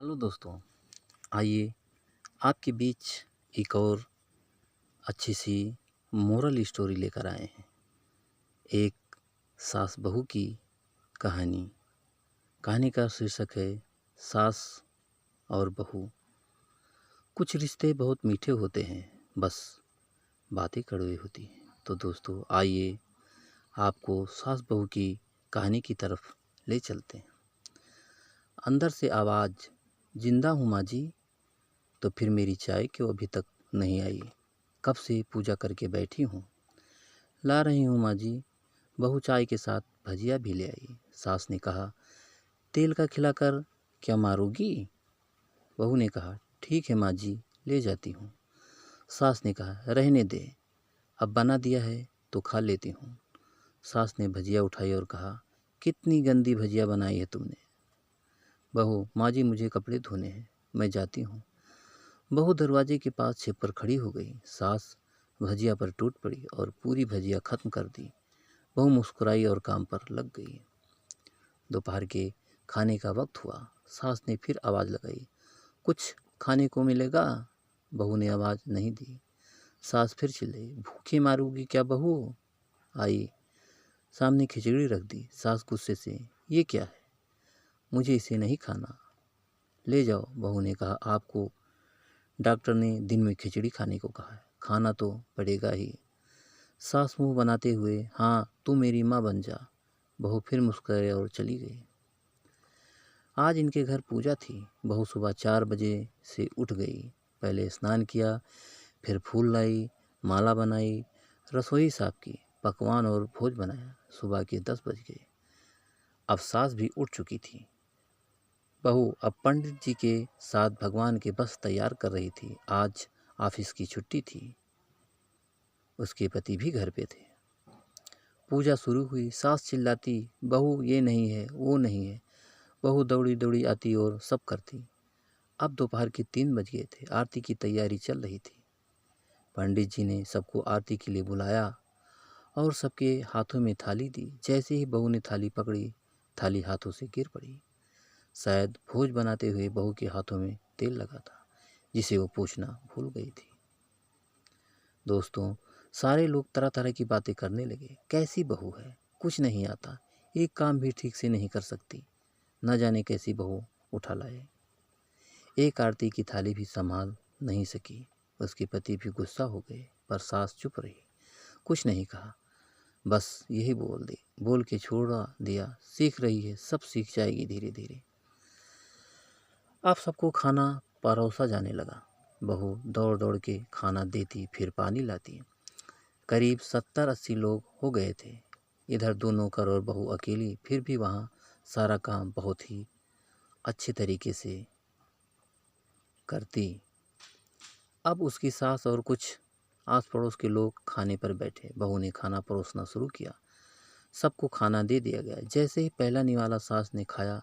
Hello दोस्तों, आइए आपके बीच एक और अच्छी सी मोरल स्टोरी लेकर आए हैं। एक सास बहू की कहानी। कहानी का शीर्षक है सास और बहू। कुछ रिश्ते बहुत मीठे होते हैं, बस बातें कड़वी होती हैं। तो दोस्तों आइए आपको सास बहू की कहानी की तरफ ले चलते हैं। अंदर से आवाज़, जिंदा हूँ माँ जी। तो फिर मेरी चाय क्यों अभी तक नहीं आई? कब से पूजा करके बैठी हूँ। ला रही हूँ माँ जी। बहू चाय के साथ भजिया भी ले आई। सास ने कहा, तेल का खिलाकर क्या मारोगी? बहू ने कहा, ठीक है माँ जी, ले जाती हूँ। सास ने कहा, रहने दे, अब बना दिया है तो खा लेती हूँ। सास ने भजिया उठाई और कहा, कितनी गंदी भजिया बनाई है तुमने। बहू, माँ जी मुझे कपड़े धोने हैं, मैं जाती हूँ। बहू दरवाजे के पास छिपकर खड़ी हो गई। सास भजिया पर टूट पड़ी और पूरी भजिया खत्म कर दी। बहू मुस्कुराई और काम पर लग गई। दोपहर के खाने का वक्त हुआ। सास ने फिर आवाज़ लगाई, कुछ खाने को मिलेगा? बहू ने आवाज़ नहीं दी। सास फिर चिल्लाई, भूखे मारूंगी क्या बहू? आई, सामने खिचड़ी रख दी। सास गुस्से से, ये क्या है? मुझे इसे नहीं खाना, ले जाओ। बहू ने कहा, आपको डॉक्टर ने दिन में खिचड़ी खाने को कहा है, खाना तो पड़ेगा ही। सास मुंह बनाते हुए, हाँ तू मेरी माँ बन जा। बहू फिर मुस्कुराई और चली गई। आज इनके घर पूजा थी। बहू सुबह 4 बजे से उठ गई। पहले स्नान किया, फिर फूल लाई, माला बनाई, रसोई साफ की, पकवान और भोज बनाया। सुबह के 10 बज गए। अब सास भी उठ चुकी थी। बहू अब पंडित जी के साथ भगवान के बस तैयार कर रही थी। आज ऑफिस की छुट्टी थी। उसके पति भी घर पे थे। पूजा शुरू हुई। सास चिल्लाती, बहू ये नहीं है, वो नहीं है। बहू दौड़ी दौड़ी आती और सब करती। अब दोपहर के 3 बज गए थे। आरती की तैयारी चल रही थी। पंडित जी ने सबको आरती के लिए बुलाया और सबके हाथों में थाली दी। जैसे ही बहू ने थाली पकड़ी, थाली हाथों से गिर पड़ी। शायद भोज बनाते हुए बहू के हाथों में तेल लगा था, जिसे वो पूछना भूल गई थी। दोस्तों, सारे लोग तरह तरह की बातें करने लगे। कैसी बहू है, कुछ नहीं आता, एक काम भी ठीक से नहीं कर सकती, न जाने कैसी बहू उठा लाए। एक आरती की थाली भी संभाल नहीं सकी। उसके पति भी गुस्सा हो गए, पर सास चुप रही, कुछ नहीं कहा। बस यही बोल के छोड़ा दिया, सीख रही है, सब सीख जाएगी धीरे धीरे। अब सबको खाना परोसा जाने लगा। बहू दौड़ दौड़ के खाना देती, फिर पानी लाती। करीब 70-80 लोग हो गए थे। इधर 2 नौकर और बहू अकेली, फिर भी वहाँ सारा काम बहुत ही अच्छे तरीके से करती। अब उसकी सास और कुछ आस पड़ोस के लोग खाने पर बैठे। बहू ने खाना परोसना शुरू किया। सबको खाना दे दिया गया। जैसे ही पहला निवाला सास ने खाया,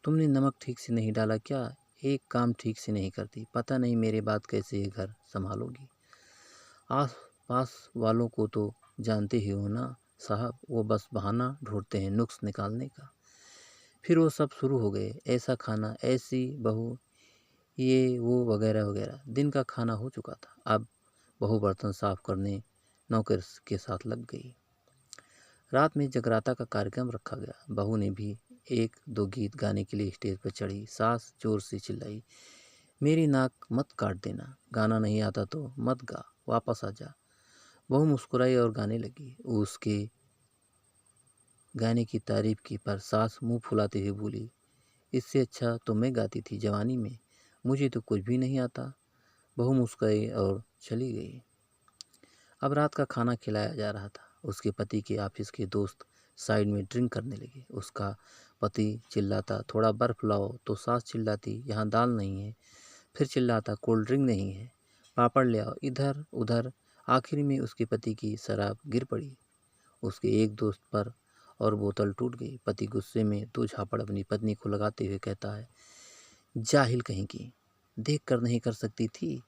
तुमने नमक ठीक से नहीं डाला क्या? एक काम ठीक से नहीं करती, पता नहीं मेरे बाद कैसे ये घर संभालोगी। आस पास वालों को तो जानते ही हो ना साहब, वो बस बहाना ढूंढते हैं नुक्स निकालने का। फिर वो सब शुरू हो गए, ऐसा खाना, ऐसी बहू, ये वो वगैरह वगैरह। दिन का खाना हो चुका था। अब बहू बर्तन साफ करने नौकर के साथ लग गई। रात में जगराता का कार्यक्रम रखा गया। बहू ने भी 1-2 गीत गाने के लिए स्टेज पर चढ़ी। सास जोर से चिल्लाई, मेरी नाक मत काट देना, गाना नहीं आता तो मत गा, वापस आ जा। बहू मुस्कुराई और गाने लगी। उसके गाने की तारीफ की, पर सास मुंह फुलाते हुए बोली, इससे अच्छा तो मैं गाती थी जवानी में, मुझे तो कुछ भी नहीं आता। बहू मुस्कुराई और चली गई। अब रात का खाना खिलाया जा रहा था। उसके पति के ऑफिस के दोस्त साइड में ड्रिंक करने लगे। उसका पति चिल्लाता, थोड़ा बर्फ लाओ, तो सास चिल्लाती, यहाँ दाल नहीं है। फिर चिल्लाता, कोल्ड ड्रिंक नहीं है, पापड़ ले आओ। इधर उधर आखिर में उसके पति की शराब गिर पड़ी उसके एक दोस्त पर और बोतल टूट गई। पति गुस्से में 2 झापड़ अपनी पत्नी को लगाते हुए कहता है, जाहिल कहीं की, देख कर नहीं कर सकती थी,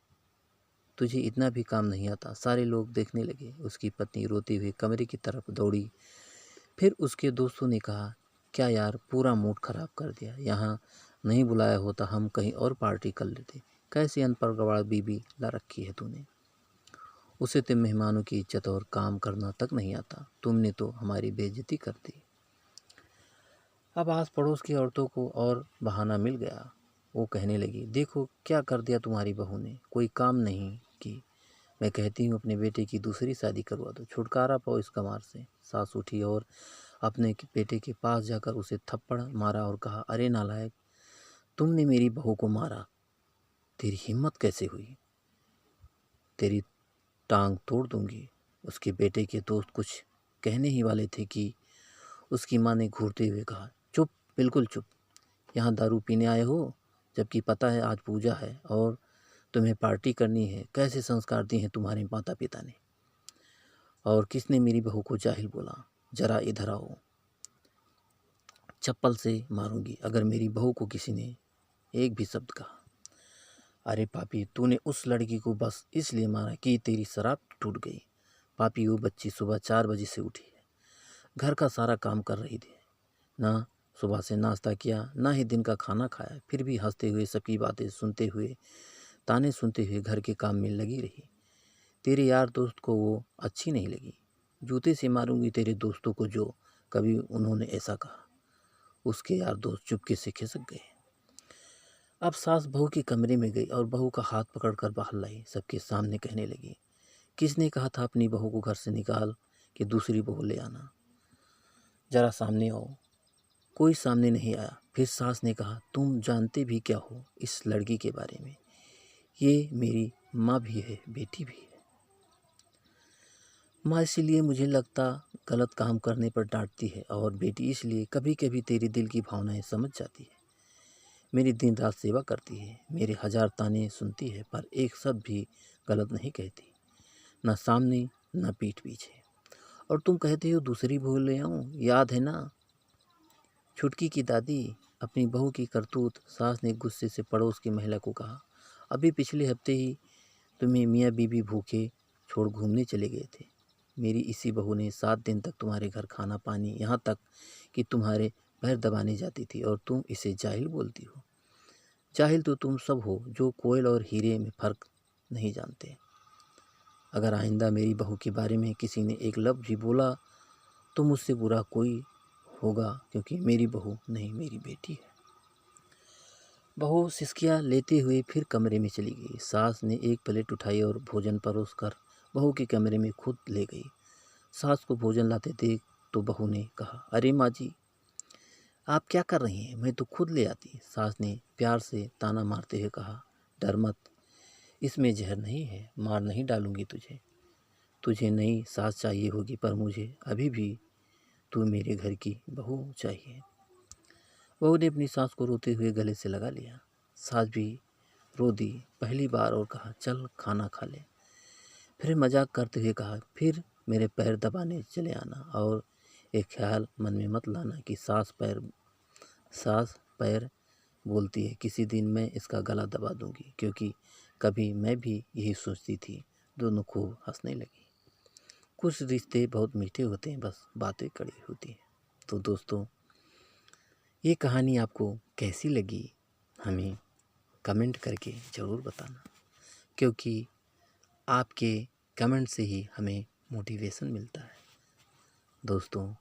तुझे इतना भी काम नहीं आता। सारे लोग देखने लगे। उसकी पत्नी रोती हुई कमरे की तरफ दौड़ी। फिर उसके दोस्तों ने कहा, क्या यार, पूरा मूड खराब कर दिया। यहाँ नहीं बुलाया होता हम कहीं और पार्टी कर लेते। कैसी अनपढ़ गवार बीबी ला रखी है तूने। उसे तो मेहमानों की इज्जत और काम करना तक नहीं आता। तुमने तो हमारी बेइज्जती कर दी। अब आस पड़ोस की औरतों को और बहाना मिल गया। वो कहने लगी, देखो क्या कर दिया तुम्हारी बहू ने, कोई काम नहीं की। मैं कहती हूँ अपने बेटे की दूसरी शादी करवा दो, छुटकारा पाओ इस कमार से। सास उठी और अपने बेटे के पास जाकर उसे थप्पड़ मारा और कहा, अरे नालायक, तुमने मेरी बहू को मारा, तेरी हिम्मत कैसे हुई, तेरी टांग तोड़ दूंगी। उसके बेटे के दोस्त कुछ कहने ही वाले थे कि उसकी माँ ने घूरते हुए कहा, चुप, बिल्कुल चुप। यहाँ दारू पीने आए हो, जबकि पता है आज पूजा है और तुम्हें पार्टी करनी है। कैसे संस्कार दिए हैं तुम्हारे माता पिता ने। और किसने मेरी बहू को जाहिल बोला। जरा इधर आओ, चप्पल से मारूंगी अगर मेरी बहू को किसी ने एक भी शब्द कहा। अरे पापी, तूने उस लड़की को बस इसलिए मारा कि तेरी शराब टूट गई। पापी, वो बच्ची सुबह 4 बजे से उठी है, घर का सारा काम कर रही थी, ना सुबह से नाश्ता किया, ना ही दिन का खाना खाया, फिर भी हंसते हुए सबकी बातें सुनते हुए, ताने सुनते हुए घर के काम में लगी रही। तेरे यार दोस्त को वो अच्छी नहीं लगी। जूते से मारूंगी तेरे दोस्तों को जो कभी उन्होंने ऐसा कहा। उसके यार दोस्त चुपके से खिसक गए। अब सास बहू के कमरे में गई और बहू का हाथ पकड़कर बाहर लाई। सबके सामने कहने लगी, किसने कहा था अपनी बहू को घर से निकाल के दूसरी बहू ले आना। जरा सामने आओ। कोई सामने नहीं आया। फिर सास ने कहा, तुम जानते भी क्या हो इस लड़की के बारे में। ये मेरी माँ भी है, बेटी भी है। माँ इसीलिए मुझे लगता गलत काम करने पर डांटती है, और बेटी इसलिए कभी कभी तेरी दिल की भावनाएं समझ जाती है। मेरी दिन रात सेवा करती है, मेरे 1000 ताने सुनती है, पर एक शब्द भी गलत नहीं कहती, ना सामने ना पीठ पीछे। और तुम कहते हो दूसरी बहू ले आऊँ, याद है ना छुटकी की दादी, अपनी बहू की करतूत। सास ने गुस्से से पड़ोस की महिला को कहा, अभी पिछले हफ्ते ही तुम्हें मियाँ बीबी भूखे छोड़ घूमने चले गए थे। मेरी इसी बहू ने 7 दिन तक तुम्हारे घर खाना पानी, यहाँ तक कि तुम्हारे पैर दबाने जाती थी, और तुम इसे जाहिल बोलती हो। जाहिल तो तुम सब हो जो कोयल और हीरे में फ़र्क नहीं जानते। अगर आइंदा मेरी बहू के बारे में किसी ने एक लफ्ज़ भी बोला तो मुझसे बुरा कोई होगा, क्योंकि मेरी बहू नहीं, मेरी बेटी है। बहू सिसकियाँ लेते हुए फिर कमरे में चली गई। सास ने एक प्लेट उठाई और भोजन परोसकर बहू के कमरे में खुद ले गई। सास को भोजन लाते देख तो बहू ने कहा, अरे माँ जी, आप क्या कर रही हैं, मैं तो खुद ले आती। सास ने प्यार से ताना मारते हुए कहा, डर मत, इसमें जहर नहीं है, मार नहीं डालूंगी तुझे। तुझे नई सास चाहिए होगी, पर मुझे अभी भी तू मेरे घर की बहू चाहिए। बहू ने अपनी सास को रोते हुए गले से लगा लिया। सास भी रो दी पहली बार और कहा, चल खाना खा ले। फिर मजाक करते हुए कहा, फिर मेरे पैर दबाने चले आना, और एक ख्याल मन में मत लाना कि सास पैर बोलती है, किसी दिन मैं इसका गला दबा दूंगी, क्योंकि कभी मैं भी यही सोचती थी। दोनों खूब हंसने लगी। कुछ रिश्ते बहुत मीठे होते हैं, बस बातें कड़ी होती हैं। तो दोस्तों, ये कहानी आपको कैसी लगी हमें कमेंट करके ज़रूर बताना, क्योंकि आपके कमेंट से ही हमें मोटिवेशन मिलता है। दोस्तों,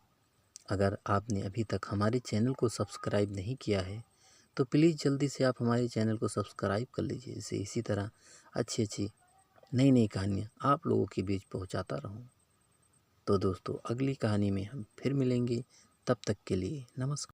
अगर आपने अभी तक हमारे चैनल को सब्सक्राइब नहीं किया है तो प्लीज़ जल्दी से आप हमारे चैनल को सब्सक्राइब कर लीजिए, जिससे इसी तरह अच्छी अच्छी नई नई कहानियाँ आप लोगों के बीच पहुँचाता रहूँ। तो दोस्तों, अगली कहानी में हम फिर मिलेंगे, तब तक के लिए नमस्कार।